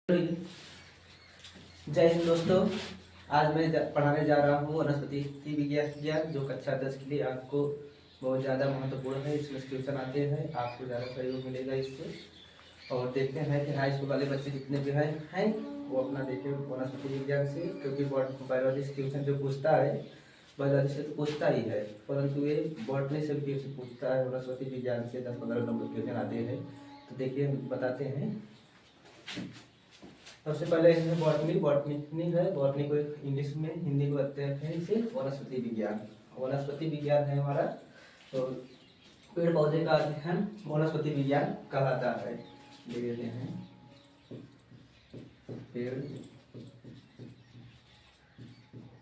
जय हिंद दोस्तों। आज मैं पढ़ाने जा रहा हूँ वनस्पति विज्ञान जो कक्षा 10 के लिए आपको बहुत ज़्यादा महत्वपूर्ण है। इसमें क्वेश्चन आते हैं, आपको ज़्यादा सहयोग मिलेगा इससे। और देखते हैं कि हाई स्कूल वाले बच्चे जितने भी हैं वो अपना देखें वनस्पति विज्ञान से, क्योंकि बायोलॉजी से क्वेश्चन जो पूछता है बायोलॉजी से तो पूछता ही है, परंतु ये बॉटनी से भी क्वेश्चन पूछता है। वनस्पति विज्ञान से 10-15 नंबर क्वेश्चन आते हैं। तो देखिए हम बताते हैं। सबसे पहले इसमें बॉटनी है। बॉटनी को इंग्लिश में, हिंदी में कहते हैं इसे वनस्पति विज्ञान। वनस्पति विज्ञान है हमारा, तो पेड़ पौधे का अध्ययन वनस्पति विज्ञान कहलाता है। ले लेते हैं पेड़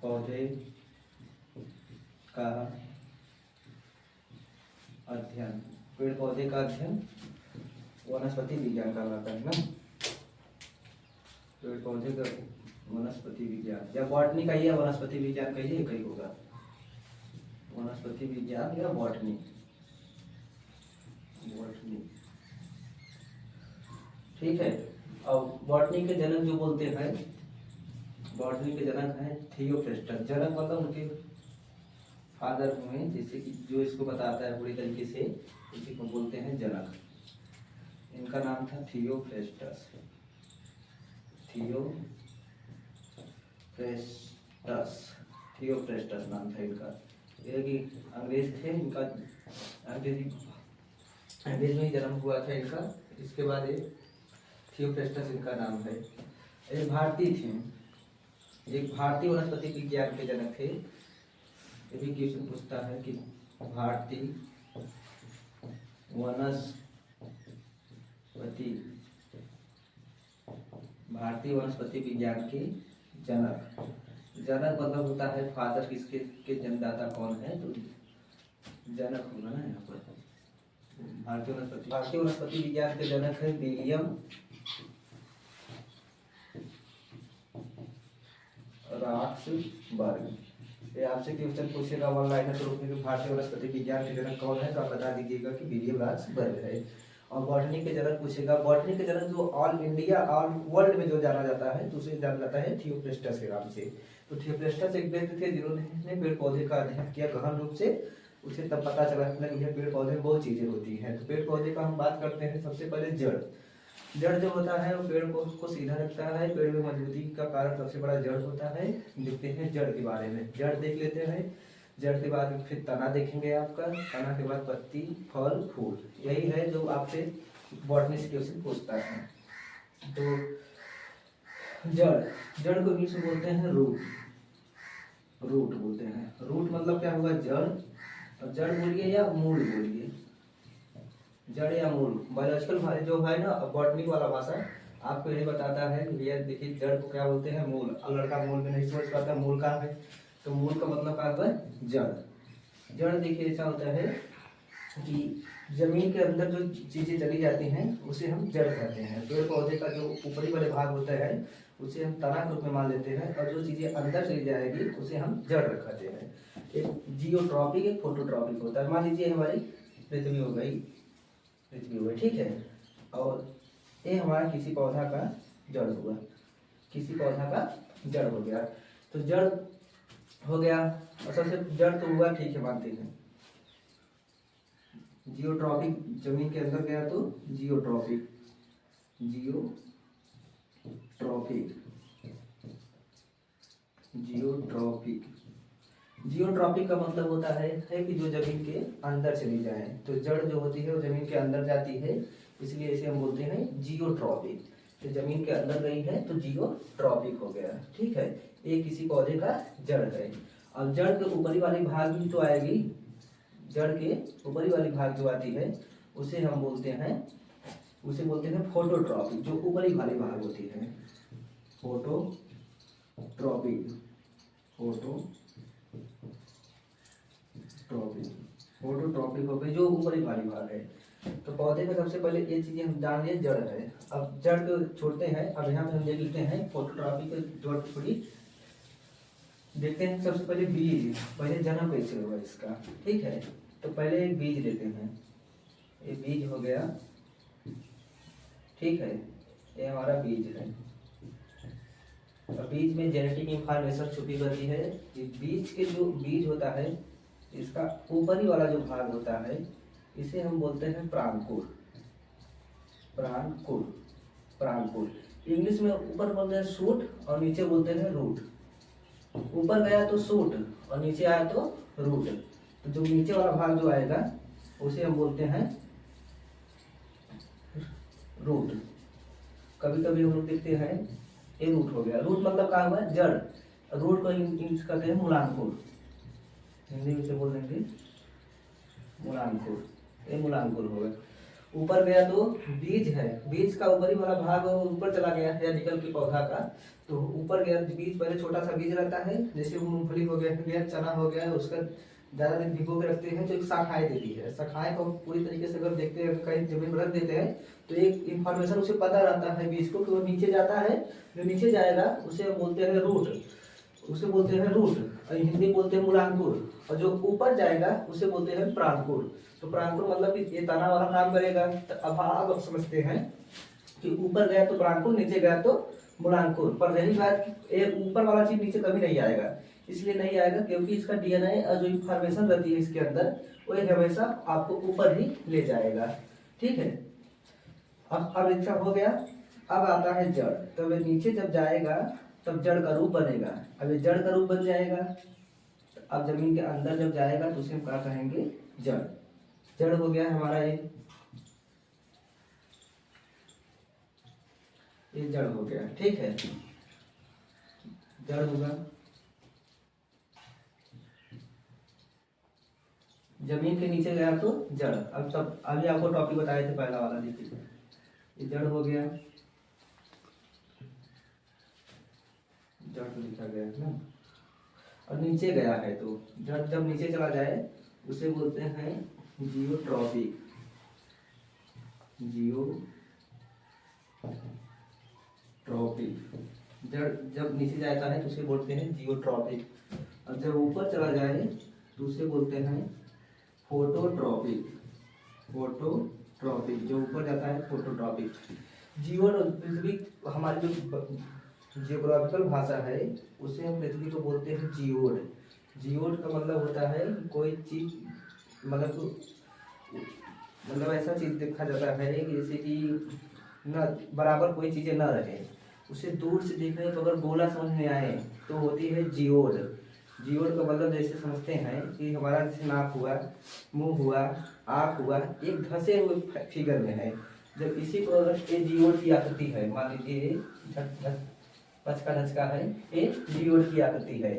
पौधे का अध्ययन। पेड़ पौधे का अध्ययन वनस्पति विज्ञान कहलाता है ना। पेड़ पौधे का वनस्पति विज्ञान या बॉटनी का, या वनस्पति विज्ञान कहिए, कहीं होगा वनस्पति विज्ञान या बॉटनी। ठीक है। अब बॉटनी के जनक जो बोलते हैं, बॉटनी के जनक हैं थियोफ्रेस्टस। जनक मतलब उनके फादर हुए, जैसे कि जो इसको बताता है पूरी तरीके से, इसी को बोलते हैं जनक। इनका नाम था थियोफ्रेस्टस। थियोफ्रेस्टस नाम था इनका। ये कि अंग्रेज थे, इनका अंग्रेज में जन्म हुआ था इनका। इसके बाद ये थियोफ्रेस्टस इनका नाम है। ये भारतीय थे, एक भारतीय वनस्पति विज्ञान के जनक थे। ये भी क्वेश्चन पूछता है कि भारतीय वनस्पति विज्ञान के जनक। जनक मतलब होता है फादर, किसके के जन्मदाता कौन है, तो जनक होगा ना यहाँ पर। भारतीय वनस्पति विज्ञान के जनक है विलियम रॉक्सबर्ग। ये आपसे क्वेश्चन पूछेगा वन लाइनर के रूप में, भारतीय वनस्पति विज्ञान के जनक कौन है, तो आप बता दीजिएगा कि विलियम रॉक्सबर्ग है। और बॉटनी के जनक पूछेगा, बॉटनी के जनक जो ऑल इंडिया ऑल वर्ल्ड में जो जाना जाता है, तो उसे जाना जाता है थियोफ्रेस्टस के नाम से। तो थियोफ्रेस्टस एक व्यक्ति थे जिन्होंने पेड़ पौधे का अध्ययन किया गहन रूप से। उसे तब पता चला कि पेड़ पौधे में बहुत चीजें होती हैं। तो पेड़ पौधे का हम बात करते हैं। सबसे पहले जड़ जो होता है वो पेड़ को सीधा रखता है। पेड़ में मजबूती का कारण सबसे बड़ा जड़ होता है। देखते हैं जड़ के बारे में। जड़ देख लेते हैं। जड़ के बाद फिर तना देखेंगे आपका, तना के बाद पत्ती, फल, फूल। यही है जो आपसे बॉटनी से क्वेश्चन पूछता है। तो जड़ को इंग्लिश में बोलते हैं रूट बोलते हैं। रूट मतलब क्या होगा, जड़। और जड़ बोलिए या मूल बोलिए, जड़ या मूल। बायोलॉजिकल जो है ना, बॉटनी वाला भाषा आपको यही बताता है कि भैया देखिए जड़ को क्या बोलते हैं, मूल। अब लड़का मूल में नहीं समझ पाता मूल का है, तो मूल का मतलब क्या होता है, जड़। जड़ देखिए ऐसा होता है कि जमीन के अंदर जो चीजें चली जाती हैं उसे हम जड़ कहते हैं। पेड़ पौधे का जो ऊपरी वाले भाग होता है उसे हम तना के रूप में मान लेते हैं, और जो चीजें अंदर चली जाएगी उसे हम जड़ कहते हैं। एक जियोट्रॉपिक, एक फोटोट्रॉपिक होता है। मान लीजिए हमारी पृथ्वी हो गई, ठीक है, और ये हमारा किसी पौधा का जड़ हुआ, किसी पौधा का जड़ हो गया। तो जड़ हो गया, और सबसे जड़ तो हुआ, ठीक है, मानते हैं। जियोट्रॉपिक जमीन के अंदर गया तो जियोट्रॉपिक का मतलब होता है कि जो जमीन के अंदर चली जाए। तो जड़ जो होती है वो जमीन के अंदर जाती है, इसलिए इसे हम बोलते हैं जियोट्रॉपिक। तो जमीन के अंदर गई है तो जियोट्रॉपिक हो गया, ठीक है। ये किसी पौधे का जड़ है। अब जड़ के ऊपरी वाली भाग भी तो आएगी, जड़ के ऊपरी वाली भाग जो आती है उसे हम बोलते हैं फोटोट्रॉपिक। जो ऊपरी वाली भाग होती है फोटोट्रॉपिक हो गई, जो ऊपरी वाली भाग है। तो पौधे का सबसे पहले ये चीजें हम जान लिए, जड़ है। अब जड़ को छोड़ते हैं, अब यहाँ पे हम देख लेते हैं फोटोट्रॉपिक जड़ थोड़ी देखते हैं। सबसे पहले बीज, पहले जन्म कैसे होगा इसका, ठीक है। तो पहले एक बीज लेते हैं, ये बीज हो गया, ठीक है, ये हमारा बीज है। और बीज में जेनेटिक इंफॉर्मेशन छुपी रहती है। इस बीज के जो बीज होता है, इसका ऊपरी वाला जो भाग होता है, इसे हम बोलते हैं प्रांकुर। प्रांकुर, प्रांकुर इंग्लिश में ऊपर बोलते हैं शूट और नीचे बोलते हैं रूट। ऊपर गया तो शूट और नीचे आया तो रूट। तो जो नीचे वाला भाग जो आएगा उसे हम बोलते हैं रूट। कभी कभी हम लोग देखते हैं ये रूट हो गया। रूट मतलब क्या हुआ, जड़। रूट को इंग्लिश कहते हैं मूलांकुर, हिंदी में से बोल देंगे मूलांकुर। ये मूलांकुर हो गया। ऊपर गया तो बीज है, बीज का ऊपरी वाला भाग ऊपर चला गया है निकल के पौधा का। तो ऊपर गया बीज, पहले छोटा सा बीज रहता है, जैसे मूंगफली हो गया, चना हो गया, उसका ज्यादा दिन भिगो के रखते हैं तो एक शाखाएं देती है। शाखाएं को हम पूरी तरीके से अगर देखते हैं, कहीं जमीन में रख देते हैं तो एक इंफॉर्मेशन उसे पता रहता है बीज को कि वो नीचे जाता है। जो नीचे जाएगा उसे बोलते हैं रूट, उसे बोलते हैं रूट, और हिंदी बोलते हैं मूलांकुर। और जो ऊपर जाएगा उसे बोलते हैं प्रांकुर। तो प्रांकुर मतलब कि ये तना वाला काम करेगा। तो अब आप समझते हैं कि ऊपर गया तो प्रांकुर, नीचे गया तो मूलांकुर। पर रही बात, ये ऊपर वाला चीज नीचे कभी नहीं आएगा। इसलिए नहीं आएगा क्योंकि इसका डीएनए और जो इंफॉर्मेशन रहती है इसके अंदर, वो एक हमेशा आपको ऊपर ही ले जाएगा। ठीक है, अब इतना हो गया। अब आता है जड़। तो वे नीचे जब जाएगा तब जड़ का रूप बनेगा। अब ये जड़ का रूप बन जाएगा। अब जमीन के अंदर जब जाएगा तो उसे हम क्या कहेंगे, जड़। जड़ हो गया हमारा ये जड़ हो गया। ठीक है, जड़ होगा। जमीन के नीचे गया तो जड़। अब तब अभी आपको टॉपिक बताए थे पहला वाला, देखिए ये जड़ हो गया, जड़ तो लिखा गया है ना। और नीचे गया है तो जड़ जब नीचे चला जाए उसे बोलते हैं जियोट्रॉपिक। जियोट्रॉपिक, जड़ जब नीचे जाता है तो उसे बोलते हैं जियोट्रॉपिक। और जब ऊपर चला जाए तो उसे बोलते हैं फोटोट्रॉपिक। फोटोट्रॉपिक, जो ऊपर जाता है फोटोट्रॉपिक। जीवन पृथ्वी, हमारी जो जियोग्राफिकल भाषा है उसे हम पृथ्वी को बोलते हैं जियोड। जियोड का मतलब होता है कि कोई चीज, मतलब ऐसा चीज देखा जाता है कि जैसे कि न बराबर कोई चीजें न रहे, उसे दूर से देखने पर अगर गोला समझ में आए तो होती है जियोड। जियोड का मतलब जैसे समझते हैं कि हमारा जैसे नाक हुआ, मुंह हुआ, आँख हुआ, एक धसे हुए फिगर में है। जब इसी को अगर ये जियोड की आकृति है, मान लीजिए पचका ढचका है, ये जियोड की आकृति है।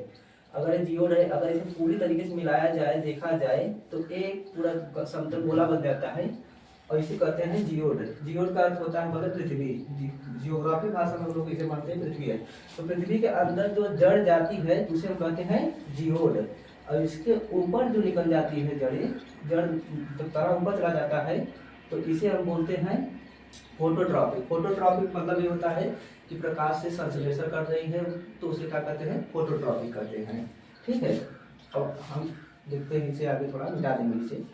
अगर ये जियोड है, अगर इसे पूरी तरीके से मिलाया जाए, देखा जाए तो एक पूरा समतल गोला बन जाता है और इसे कहते हैं जियोड। जियोड का अर्थ होता है मतलब पृथ्वी। जियोग्राफी भाषा में हम लोग इसे मानते हैं पृथ्वी है। तो पृथ्वी के अंदर जो जड़ जाती है उसे हम कहते हैं जियोड। और इसके ऊपर जो निकल जाती है जड़ जब तारा ऊपर चला जाता है तो इसे हम बोलते हैं फोटोट्रॉपिक। फोटोट्रॉपिक मतलब ये होता है कि प्रकाश से संश्लेषण कर रही है तो उसे क्या कहते हैं, फोटोट्रॉपिक कहते हैं। ठीक है, अब हम देखते हैं इसे आगे थोड़ा मिटा देंगे इसे।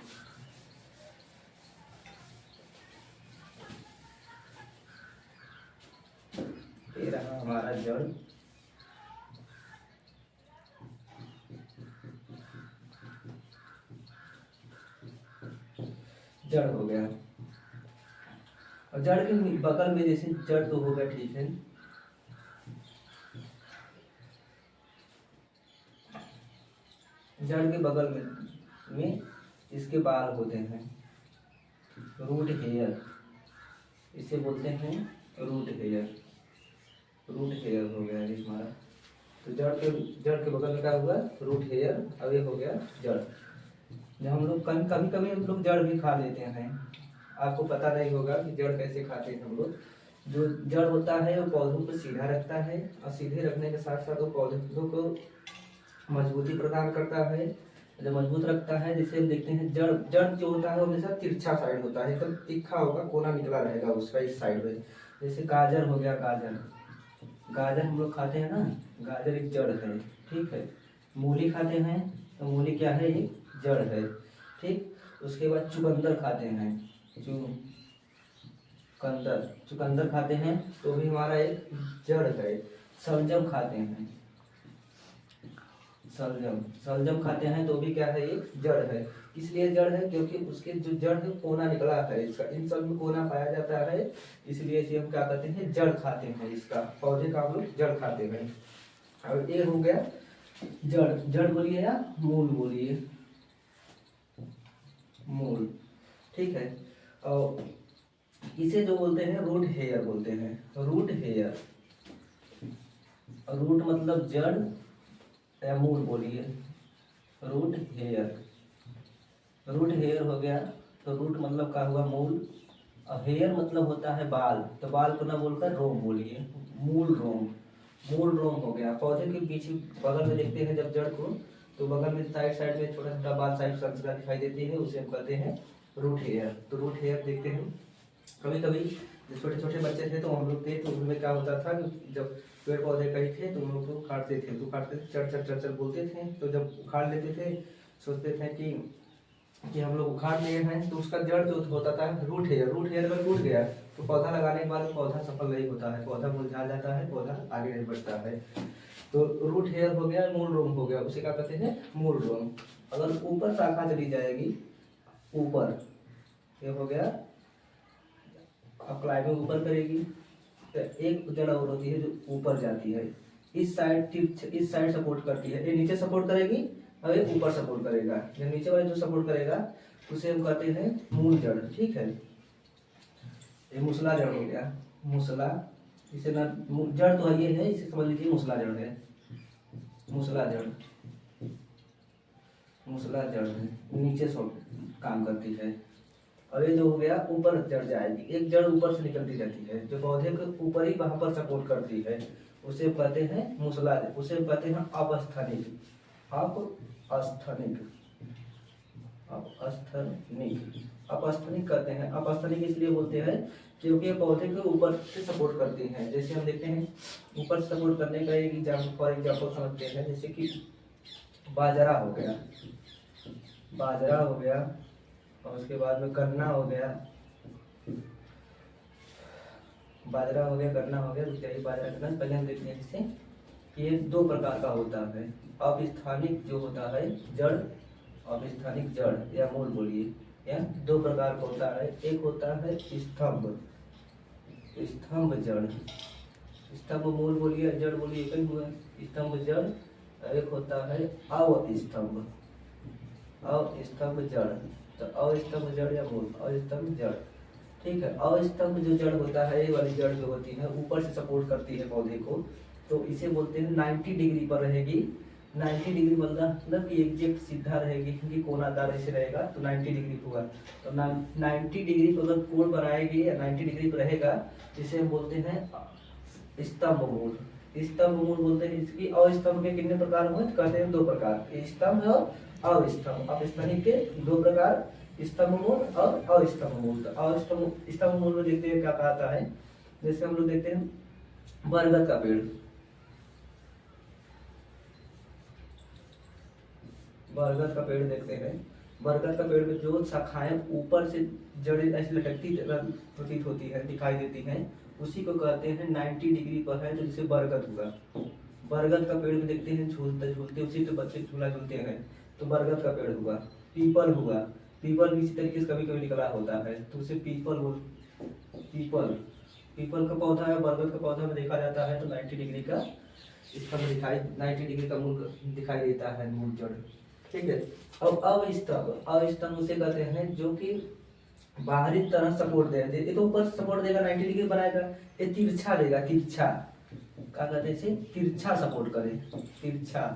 ये रहा हमारा जड़। जड़ हो गया। और जड़ के बगल में जैसे जड़ तो होगा, ठीक है, जड़ के बगल में इसके बाल होते हैं, रूट हेयर, इसे बोलते हैं रूट हेयर। रूट हेयर हो गया ये हमारा। तो जड़ के बगल में क्या हुआ, रूट हेयर। अब ये हो गया जड़। जब हम लोग कभी कभी हम लोग जड़ भी खा लेते हैं, आपको पता नहीं होगा कि जड़ कैसे खाते हैं हम लोग। जो जड़ होता है वो पौधों को सीधा रखता है और सीधे रखने के साथ साथ वो पौधों को मजबूती प्रदान करता है। जब मजबूत रखता है, जैसे हम देखते हैं जड़ जड़ जो होता है वो हमेशा तिरछा साइड होता है, एकदम तीखा होगा, कोना निकला रहेगा उसका इस साइड में। जैसे गाजर हो गया, गाजर हम लोग खाते हैं ना, गाजर एक जड़ है। ठीक है, मूली खाते हैं तो मूली क्या है, एक जड़ है। ठीक, उसके बाद चुकंदर खाते हैं, चुकंदर खाते हैं तो भी हमारा एक जड़ है। शलजम खाते हैं, शलजम शलजम खाते हैं तो भी क्या है, ये जड़ है। इसलिए जड़ है क्योंकि उसके जो जड़ है कोना निकला है इसका, इन सब में कोना पाया जाता है, इसलिए इसे हम क्या कहते हैं, जड़ खाते हैं। इसका पौधे का हम लोग जड़ खाते हैं। और ये हो गया जड़, जड़ बोलिए या मूल बोलिए, मूल, ठीक है। और इसे जो बोलते हैं रूट हेयर बोलते हैं, रूट हेयर। रूट मतलब जड़ या मूल बोलिए, रूट हेयर। रूट हेयर हो गया, तो रूट मतलब क्या हुआ, मूल, और हेयर मतलब होता है बाल, तो बाल को ना बोलकर रोम बोलिए, मूल रोम, मूल रोम हो गया। पौधे के पीछे बगल में देखते हैं जब जड़ को, तो बगल में साइड साइड में छोटा छोटा बाल साइड संरचना दिखाई देती है, उसे हम कहते हैं रूट हेयर। तो रूट हेयर देखते हैं, कभी कभी जब छोटे छोटे बच्चे थे तो हम लोग थे, तो उनमें क्या होता था, जब पेड़ पौधे कहीं थे तो उन लोग को उखाड़ते थे, तो उखाड़ते थे चढ़ चढ़ चढ़ चढ़ बोलते थे, तो जब उखाड़ लेते थे सोचते थे कि हम लोग उखाड़ लिए हैं, तो उसका जड़ जो होता था रूट हेयर, रूट हेयर अगर टूट गया तो पौधा लगाने के बाद पौधा सफल नहीं होता है, पौधा मुरझा जाता है, पौधा आगे नहीं बढ़ता है। तो रूट हेयर हो गया, मूल रोम हो गया, उसे क्या कहते हैं, मूल रोम। अगर ऊपर शाखा चली जाएगी, ऊपर, ये हो गया, अब क्लाइंबिंग ऊपर करेगी, तो एक जड़ और होती है जो ऊपर जाती है, इस साइड इस साइड सपोर्ट करती है, ये नीचे सपोर्ट करेगी और ये ऊपर सपोर्ट करेगा। जो नीचे वाले जो सपोर्ट करेगा उसे हम कहते हैं मूल जड़, ठीक है। ये मूसला जड़ हो गया, मूसला, इसे ना जड़ तो ये है, इसे समझ लीजिए मूसला जड़ है, मूसला जड़, मूसला जड़ है, नीचे सब काम करती है। और ये जो हो गया ऊपर जड़ जाएगी, एक जड़ ऊपर से निकलती रहती है जो पौधे के ऊपर ही वहां पर सपोर्ट करती है, उसे कहते हैं मूसला, उसे कहते हैं अपस्थनिक, अपस्थनिक, अपस्थनिक, अपस्थनिक कहते हैं। अपस्थनिक इसलिए बोलते हैं क्योंकि पौधे के ऊपर से सपोर्ट करती हैं। जैसे हम देखते हैं ऊपर से सपोर्ट करने का एक एग्जाम्पल, फॉर एग्जाम्पल समझते हैं, जैसे कि बाजरा हो गया, बाजरा हो गया, और उसके बाद में गन्ना हो गया, बाजरा हो गया, गन्ना हो गया, उसके बाजरा गन्ना। पहले हम देखते हैं जैसे ये दो प्रकार का होता है, अपस्थानिक जो होता है जड़, अपस्थानिक जड़ या मूल बोलिए, या दो प्रकार का होता है। एक होता है स्तंभ, स्तंभ जड़, स्तंभ मूल बोलिए, जड़ बोलिए, एक ही हुआ, स्तंभ जड़। एक होता है अवस्तंभ, अवस्तंभ जड़, तो अवस्तंभ जड़ या मूल, अवस्तंभ जड़, ठीक है। अवस्तंभ जो जड़ होता है, ये वाली जड़ जो होती है ऊपर से सपोर्ट करती है पौधे को, तो इसे बोलते हैं 90 डिग्री पर रहेगी। 90 डिग्री मतलब कि एग्जैक्ट सीधा रहेगी, क्योंकि कोनादार ऐसे रहेगा तो 90 डिग्री होगा। तो 90 डिग्री पर अगर कोण बनाएगी या 90 डिग्री पर रहेगा, जिसे हम बोलते हैं स्तंभ मूल, स्तंभ मूल बोलते हैं। इसकी अस्तंभ के कितने प्रकार हुए, कहते हैं दो प्रकार, स्तंभ और अस्तंभ। अपस्थनिक के दो प्रकार, स्तंभ मूल और अस्तंभ मूल। तो स्तंभ मूल में देखते हैं क्या कहता है, जैसे हम लोग देखते हैं बरगद का पेड़, बरगद का पेड़ देखते हैं, बरगद का पेड़ में जो शाखाएं ऊपर से जड़ें ऐसी लटकती प्रतीत होती है, दिखाई देती हैं, उसी को कहते हैं 90 डिग्री पर है, तो जिसे बरगद हुआ। बरगद का पेड़ में देखते हैं झूलते झूलते, उसी पे बच्चे झूला झूलते हैं, तो बरगद का पेड़ हुआ। पीपल हुआ, पीपल भी इसी तरीके से कभी कभी निकला होता है, तो उसे पीपल बोल, पीपल, पीपल का पौधा है, बरगद का पौधा में देखा जाता है, तो 90 डिग्री का इसका दिखाई, 90 डिग्री का मूल दिखाई देता है, मूल जड़, ठीक है। अब अवस्तंभ, अवस्तंभ उसे कहते हैं जो कि बाहरी तरह सपोर्ट दे, ये तो ऊपर सपोर्ट देगा 90 डिग्री बनाएगा, ये तिरछा देगा, तिरछा, क्या कहते हैं इसे, तिरछा सपोर्ट करे, तिरछा,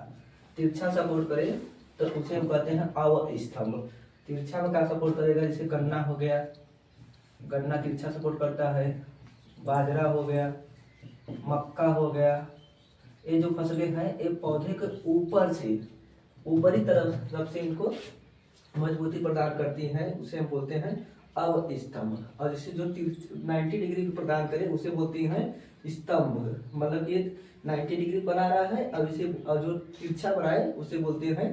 तिरछा सपोर्ट करे, तो उसे हम कहते हैं अवस्तंभ। तिरछा में क्या सपोर्ट करेगा, जैसे गन्ना हो गया, गन्ना तिरछा सपोर्ट करता है, बाजरा हो गया, मक्का हो गया, ये जो फसलें हैं ये पौधे के ऊपर से, ऊपरी तरफ से इनको मजबूती प्रदान करती हैं, उसे हम बोलते हैं अवस्तंभ। और इसे जो 90 डिग्री प्रदान करे उसे बोलती हैं स्तंभ, मतलब ये 90 डिग्री बना रहा है, अब इसे, और जो तिरछा बनाए उसे बोलते हैं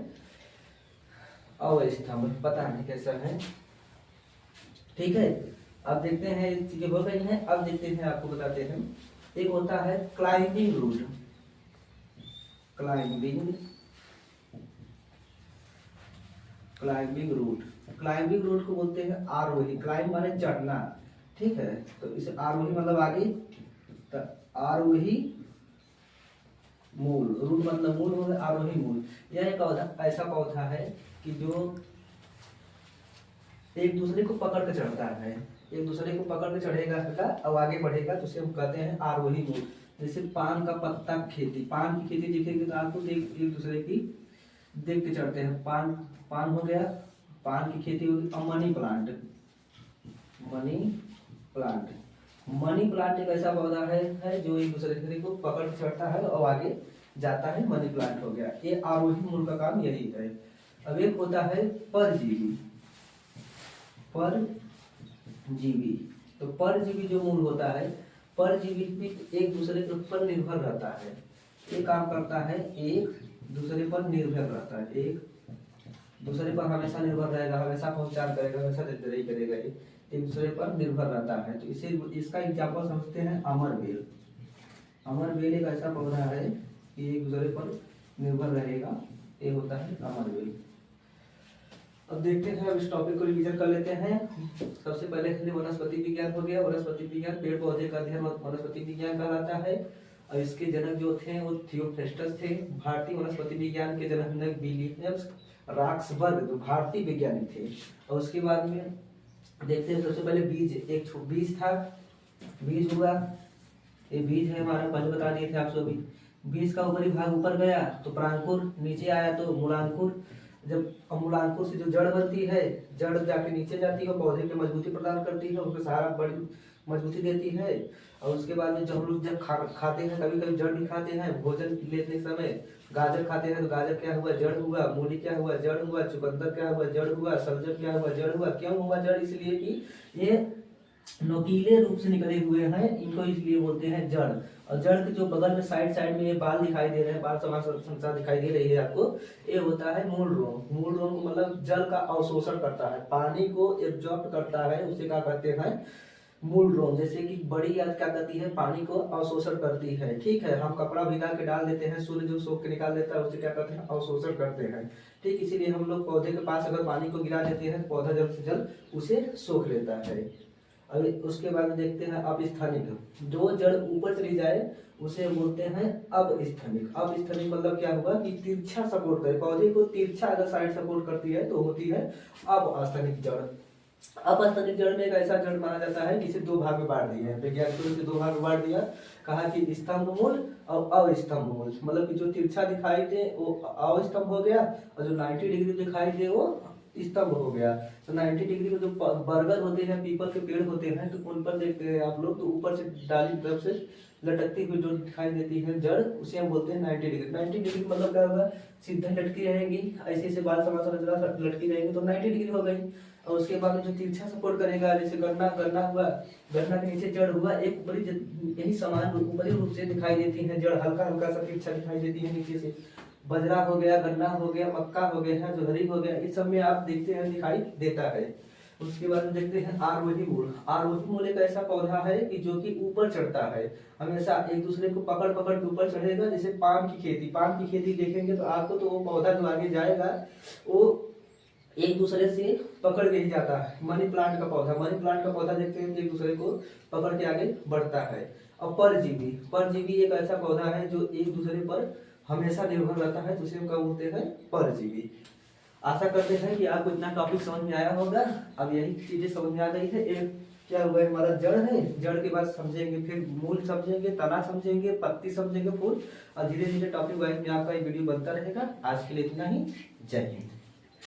अवस्तंभ। पता नहीं कैसा है, ठीक है। अब देखते हैं चीजें हो गई हैं, अब देखते हैं, आपको बताते हैं, एक होता है climbing route, climbing climbing route. Climbing route को बोलते हैं आरोही। क्लाइंब माने चढ़ना, ठीक है। तो इसे आरोही मतलब आगे, तो आरोही मूल, रूट मतलब मूल हो गया, आरोही मूल। यह एक पौधा, ऐसा पौधा है कि जो एक दूसरे को पकड़ के चढ़ता है, एक दूसरे को पकड़ के चढ़ेगा और आगे बढ़ेगा, तो उसे हम कहते हैं आरोही मूल। जैसे पान का पत्ता खेती, पान की खेती दिखेगी तो आपको एक दूसरे की देख के चढ़ते हैं। पान पान हो गया, पान की खेती होगी। और money plant, money plant, money plant एक ऐसा पौधा है जो एक दूसरे को पकड़ के चढ़ता है और आगे जाता है, मनी प्लांट हो गया। ये आरोही मूल का काम यही है। अब एक होता है परजीवी, परजीवी। तो परजीवी जो मूल होता है, परजीवी भी एक दूसरे के ऊपर निर्भर रहता है। ये काम करता है, एक दूसरे पर निर्भर रहता है, एक दूसरे पर हमेशा निर्भर रहेगा, हमेशा पहुंचान करेगा, हमेशा देरी करेगा, एक दूसरे पर निर्भर रहता है। तो इसे इसका एग्जाम्पल समझते हैं अमरबेल। अमरबेल एक ऐसा पौधा है कि एक दूसरे पर निर्भर रहेगा, ये होता है अमरबेल। अब देखते हैं, अब इस टॉपिक को रिवीजन कर लेते हैं। सबसे पहले वनस्पति विज्ञान हो गया। वनस्पति विज्ञान पेड़ पौधे का अध्ययन वनस्पति विज्ञान कहलाता है। और इसके जनक जो थे वो थियोफ्रेस्टस थे। भारतीय वनस्पति विज्ञान के जनक विलियम्स रॉक्सबर्ग जो भारतीय वैज्ञानिक थे। और उसके बाद में देखते हैं, सबसे पहले बीज, एक बीज था, बीज हुआ, ये बीज है हमारा, पहले बता दिए थे आप सभी। बीज का ऊपरी भाग ऊपर गया तो प्रांकुर, नीचे आया तो मूलांकुर। जब मूलांकुर से जो जड़ बनती है, जड़ जाके नीचे जाती है, पौधे में मजबूती प्रदान करती है, उसके सहारा बड़ी मजबूती देती है। और उसके बाद में जब हम लोग जब खाते हैं, कभी कभी जड़ भी खाते हैं, भोजन लेते समय गाजर खाते हैं तो गाजर क्या हुआ, जड़ हुआ। मूली क्या हुआ, जड़ हुआ। चुकंदर क्या हुआ, जड़ हुआ। सब्जी क्या हुआ, जड़ हुआ। क्यों हुआ जड़? इसलिए कि ये नोकीले रूप से निकले हुए हैं, इनको इसलिए बोलते हैं जड़। और जड़ के जो बगल में साइड साइड में ये बाल दिखाई दे रहे हैं, बाल समाज दिखाई दे रही है आपको, ये होता है मूल रोम। मूल रोम को मतलब जल का अवशोषण करता है, पानी को एब्जॉर्ब करता है, उसे क्या कहते हैं, मूल रोम। जैसे कि बड़ी याद क्या करती है, पानी को अवशोषण करती है, ठीक है। हम कपड़ा भिगा के डाल देते हैं, सूर्य जो सोख के निकाल देता है, उसे क्या करते हैं, अवशोषण करते हैं, ठीक। इसीलिए हम लोग पौधे के पास अगर पानी को गिरा देते हैं, पौधा जल्द से जल्द उसे सोख लेता है। अभी उसके बाद देखते हैं अपस्थानिक, जो जड़ ऊपर चली जाए उसे बोलते हैं अपस्थानिक। अपस्थानिक मतलब क्या होगा कि तिरछा सपोर्ट करे, पौधे को तिरछा अगर साइड सपोर्ट करती है तो होती है अपस्थानिक जड़। अपस्थानिक जड़ में एक ऐसा जड़ माना जाता है जिसे दो भाग में बांट दिया है वैज्ञानिकों ने, दो भाग में बांट दिया, कहा कि स्तंभ मूल और अवस्तंभ मूल। मतलब कि जो तिरछा दिखाई दे वो अवस्तंभ हो गया, और जो 90 डिग्री दिखाई दे वो स्तंभ हो गया। तो 90 डिग्री में जो बरगद होते हैं, पीपल के पेड़ होते हैं, तो उन पर देखते हैं आप लोग, तो ऊपर से डाली तरफ से लटकती हुई जो दिखाई देती है जड़, उसे हम बोलते हैं 90 डिग्री। 90 डिग्री मतलब क्या होगा, सीधा लटकी रहेंगी, ऐसे ऐसे बाल समाचार लटकी रहेंगी तो 90 डिग्री हो गई। और उसके बाद में जो तिरछा सपोर्ट करेगा, जैसे गन्ना हुआ, गन्ना के नीचे जड़ हुआ, एक बड़ी यही समान ऊपरी रूप से दिखाई देती है जड़, हल्का हल्का सा तिरछा दिखाई देती है नीचे से। बजरा हो गया, गन्ना हो गया, मक्का हो गया, जोहरी हो गया, इस सब में आप देखते हैं दिखाई देता है। उसके बाद में देखते हैं आरोही मूल। आरोही मूल एक ऐसा पौधा है कि जो कि ऊपर चढ़ता है, हमेशा एक दूसरे को पकड़ पकड़ के ऊपर चढ़ेगा। जैसे पान की खेती, पान की खेती देखेंगे तो आपको, तो वो पौधा जो आगे जाएगा वो एक दूसरे से पकड़ के ही जाता है। मनी प्लांट का पौधा, मनी प्लांट का पौधा देखते हैं तो एक दूसरे को पकड़ के आगे बढ़ता है। और परजीवी, परजीवी एक ऐसा पौधा है जो एक दूसरे पर हमेशा निर्भर रहता है, तो उसे हम क्या बोलते हैं, परजीवी। आशा करते हैं कि आपको इतना टॉपिक समझ में आया होगा। अब यही चीजें समझ में आ गई है, एक क्या हुआ, हमारा जड़ है, जड़ के बाद समझेंगे, फिर मूल समझेंगे, तना समझेंगे, पत्ती समझेंगे, फूल, और धीरे धीरे टॉपिक वाइज में आपका ये वीडियो बनता रहेगा। आज के लिए इतना ही, जय हिंद।